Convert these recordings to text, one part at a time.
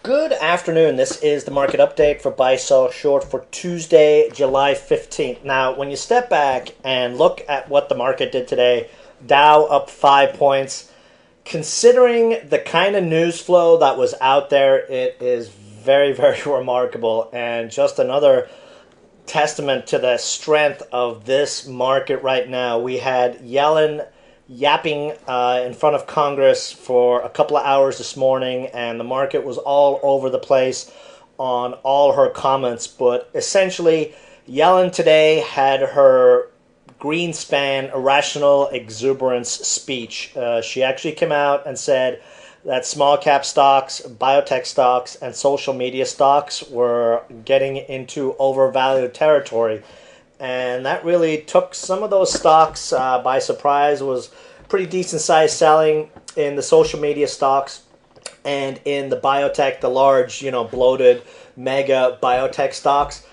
Good afternoon. This is the market update for Buy Sell Short for Tuesday, July 15th. Now, when you step back and look at what the market did today, Dow up 5 points. Considering the kind of news flow that was out there, it is very, very remarkable and just another testament to the strength of this market right now. We had Yellen yapping in front of Congress for a couple of hours this morning, and the market was all over the place on all her comments. But essentially, Yellen today had her Greenspan irrational exuberance speech. She actually came out and said that small cap stocks, biotech stocks, and social media stocks were getting into overvalued territory. And that really took some of those stocks by surprise. It was pretty decent size selling in the social media stocks and in the biotech, the large, bloated mega biotech stocks.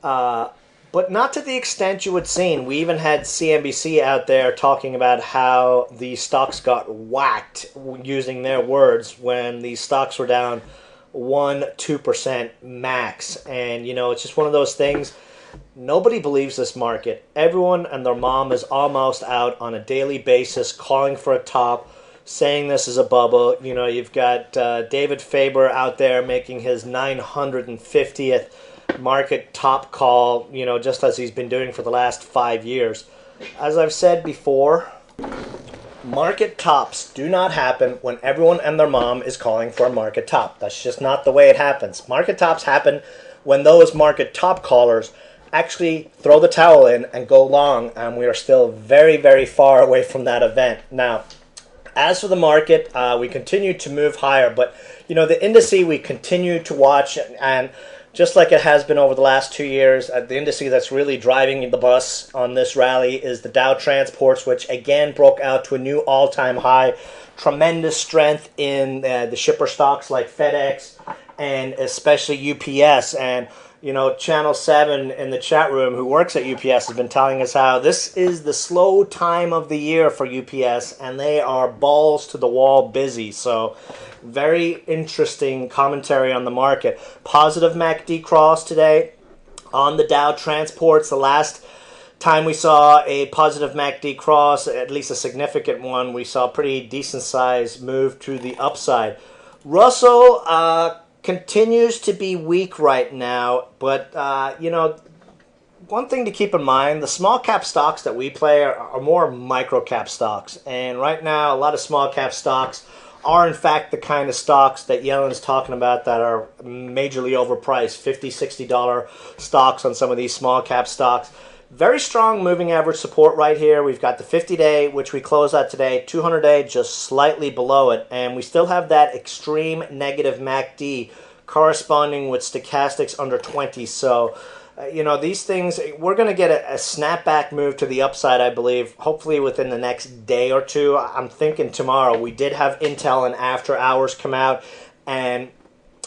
But not to the extent you would seen. We even had CNBC out there talking about how the stocks got whacked, using their words, when these stocks were down 1-2% max. And, it's just one of those things. Nobody believes this market. Everyone and their mom is almost out on a daily basis calling for a top, saying this is a bubble. You've got David Faber out there making his 950th market top call, just as he's been doing for the last 5 years. As I've said before, market tops do not happen when everyone and their mom is calling for a market top. That's just not the way it happens. Market tops happen when those market top callers actually throw the towel in and go long, and we are still very, very far away from that event. Now, as for the market, we continue to move higher, but the indice we continue to watch, and just like it has been over the last 2 years, the indice that's really driving the bus on this rally is the Dow Transports, which again broke out to a new all-time high. Tremendous strength in the shipper stocks like FedEx and especially UPS. And Channel 7 in the chat room, who works at UPS, has been telling us how this is the slow time of the year for UPS, and they are balls to the wall busy. So very interesting commentary on the market. Positive MACD cross today on the Dow Transports. The last time we saw a positive MACD cross, at least a significant one, we saw a pretty decent size move to the upside. Russell continues to be weak right now, but one thing to keep in mind, the small cap stocks that we play are more micro cap stocks, and right now a lot of small cap stocks are in fact the kind of stocks that Yellen's talking about that are majorly overpriced, $50-$60 stocks on some of these small cap stocks. Very strong moving average support right here. We've got the 50-day, which we closed at today, 200-day just slightly below it, and we still have that extreme negative MACD corresponding with stochastics under 20. So, these things, we're going to get a snapback move to the upside, I believe, hopefully within the next day or two. I'm thinking tomorrow. We did have Intel and after hours come out, and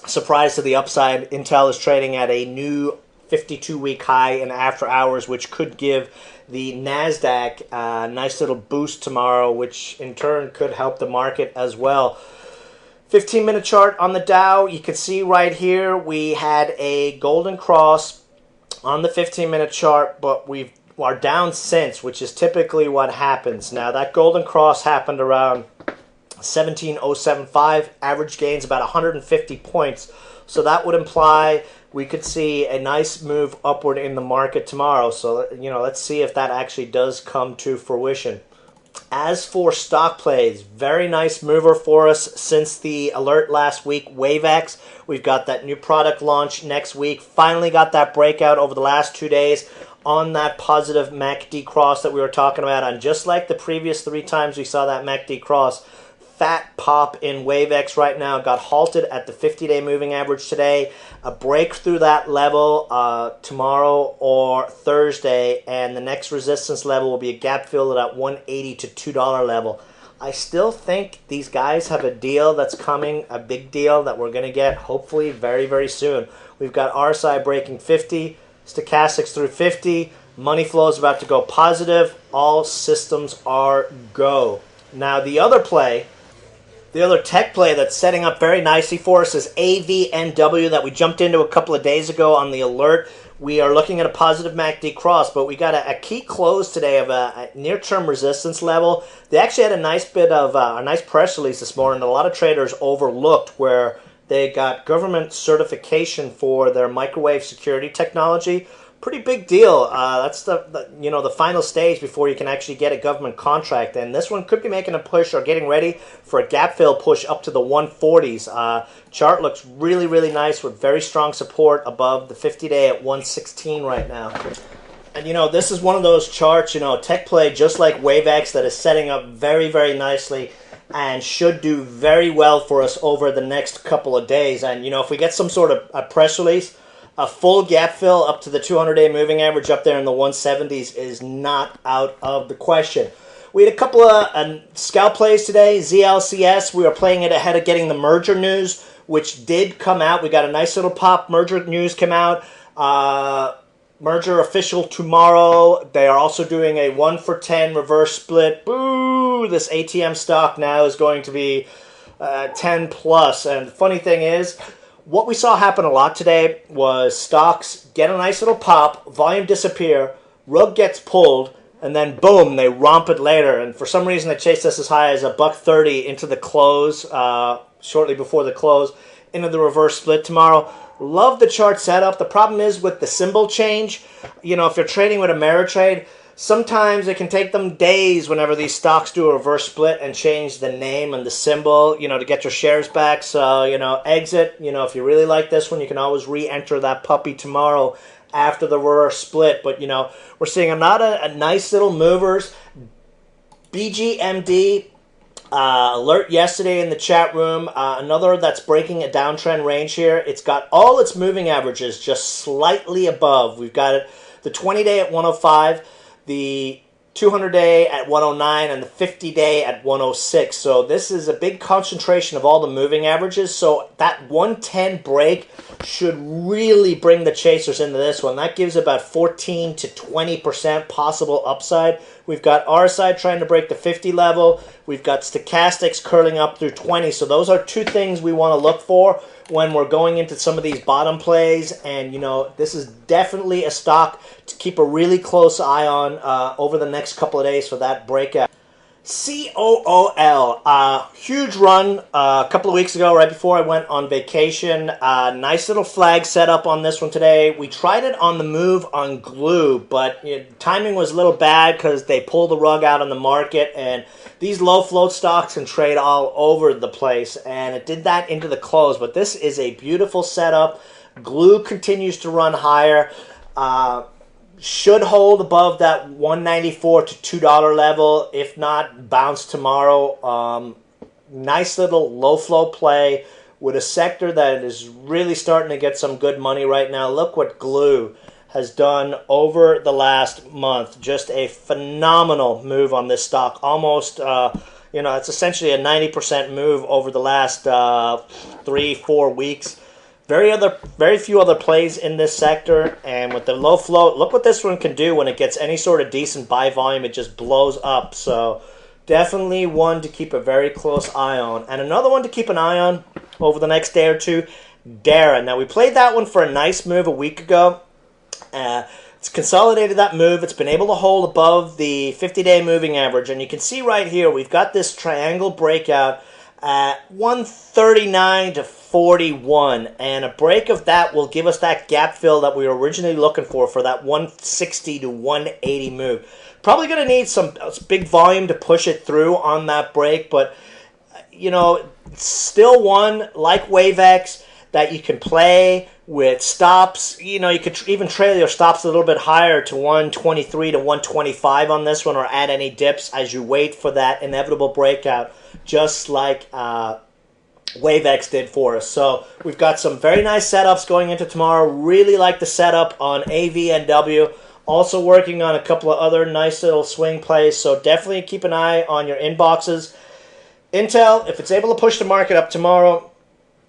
surprise to the upside, Intel is trading at a new 52-week high in after hours, which could give the NASDAQ a nice little boost tomorrow, which in turn could help the market as well. 15-minute chart on the Dow, you can see right here we had a golden cross on the 15-minute chart, but we are down since, which is typically what happens. Now, that golden cross happened around 17,075, average gains about 150 points. So that would imply we could see a nice move upward in the market tomorrow. So, let's see if that actually does come to fruition. As for stock plays, very nice mover for us since the alert last week, WaveX. We've got that new product launch next week. Finally got that breakout over the last 2 days on that positive MACD cross that we were talking about. And just like the previous 3 times we saw that MACD cross, fat pop in WaveX right now. Got halted at the 50-day moving average today. A break through that level tomorrow or Thursday, and the next resistance level will be a gap fill at that $1.80 to $2 level. I still think these guys have a deal that's coming, a big deal that we're going to get hopefully very, very soon. We've got RSI breaking 50, stochastics through 50, money flow is about to go positive. All systems are go. Now the other play The other tech play that's setting up very nicely for us is AVNW that we jumped into a couple of days ago on the alert. We are looking at a positive MACD cross, but we got a key close today of a near-term resistance level. They actually had a nice bit of a nice press release this morning that a lot of traders overlooked, where they got government certification for their microwave security technology. Pretty big deal. That's the final stage before you can actually get a government contract, and this one could be making a push or getting ready for a gap fill push up to the 140s. Chart looks really, really nice with very strong support above the 50-day at 116 right now. And this is one of those charts, tech play just like WaveX, that is setting up very, very nicely and should do very well for us over the next couple of days. And if we get some sort of a press release, a full gap fill up to the 200-day moving average up there in the 170s is not out of the question. We had a couple of scalp plays today. ZLCS, we were playing it ahead of getting the merger news, which did come out. We got a nice little pop. Merger news came out. Merger official tomorrow. They are also doing a 1-for-10 reverse split. Boo! This ATM stock now is going to be 10 plus. And the funny thing is, what we saw happen a lot today was stocks get a nice little pop, volume disappear, rug gets pulled, and then boom, they romp it later. And for some reason, they chased us as high as $1.30 into the close, shortly before the close, into the reverse split tomorrow. Love the chart setup. The problem is with the symbol change. If you're trading with Ameritrade, sometimes it can take them days whenever these stocks do a reverse split and change the name and the symbol, to get your shares back. So, exit. If you really like this one, you can always re-enter that puppy tomorrow after the reverse split. But, we're seeing a lot of nice little movers. BGMD, alert yesterday in the chat room. Another that's breaking a downtrend range here. It's got all its moving averages just slightly above. We've got it, the 20-day at 105. The 200-day at 109 and the 50-day at 106. So this is a big concentration of all the moving averages. So that 110 break should really bring the chasers into this one. That gives about 14 to 20% possible upside. We've got RSI trying to break the 50 level. We've got stochastics curling up through 20. So those are two things we want to look for when we're going into some of these bottom plays. And, this is definitely a stock to keep a really close eye on over the next couple of days for that breakout. COOL, huge run a couple of weeks ago, right before I went on vacation. Nice little flag set up on this one today. We tried it on the move on glue, but timing was a little bad because they pulled the rug out on the market, and these low float stocks can trade all over the place, and it did that into the close. But this is a beautiful setup. Glue continues to run higher. Should hold above that $1.94 to $2 level. If not, bounce tomorrow. Nice little low flow play with a sector that is really starting to get some good money right now. Look what glue has done over the last month. Just a phenomenal move on this stock. Almost, it's essentially a 90% move over the last 3-4 weeks. Very few other plays in this sector, and with the low float, look what this one can do when it gets any sort of decent buy volume. It just blows up. So definitely one to keep a very close eye on. And another one to keep an eye on over the next day or two, Dara. Now, we played that one for a nice move a week ago. It's consolidated that move. It's been able to hold above the 50-day moving average. And you can see right here, we've got this triangle breakout at 139 to 41, and a break of that will give us that gap fill that we were originally looking for that 160 to 180 move. Probably going to need some big volume to push it through on that break, but still one like WaveX that you can play with stops. You could even trail your stops a little bit higher to 123 to 125 on this one, or add any dips as you wait for that inevitable breakout, just like WaveX did for us. So we've got some very nice setups going into tomorrow. Really like the setup on AVNW. Also working on a couple of other nice little swing plays. So definitely keep an eye on your inboxes. Intel, if it's able to push the market up tomorrow,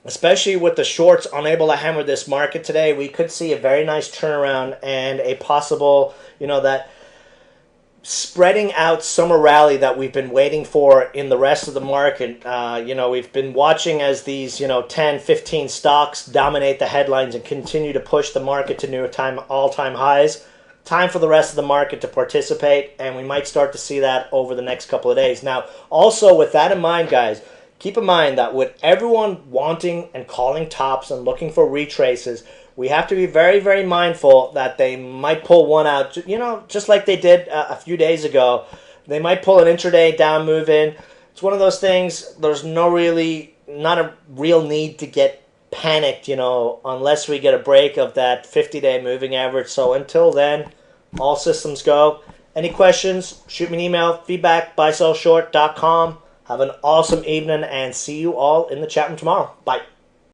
especially with the shorts unable to hammer this market today, we could see a very nice turnaround and a possible, that spreading out summer rally that we've been waiting for in the rest of the market. We've been watching as these, 10, 15 stocks dominate the headlines and continue to push the market to new all-time highs. Time for the rest of the market to participate, and we might start to see that over the next couple of days. Now, also with that in mind, guys, keep in mind that with everyone wanting and calling tops and looking for retraces, we have to be very, very mindful that they might pull one out, just like they did a few days ago. They might pull an intraday down move in. It's one of those things, there's not a real need to get panicked, unless we get a break of that 50-day moving average. So until then, all systems go. Any questions, shoot me an email, feedback, BuySellShort.com. Have an awesome evening, and see you all in the chat room tomorrow. Bye.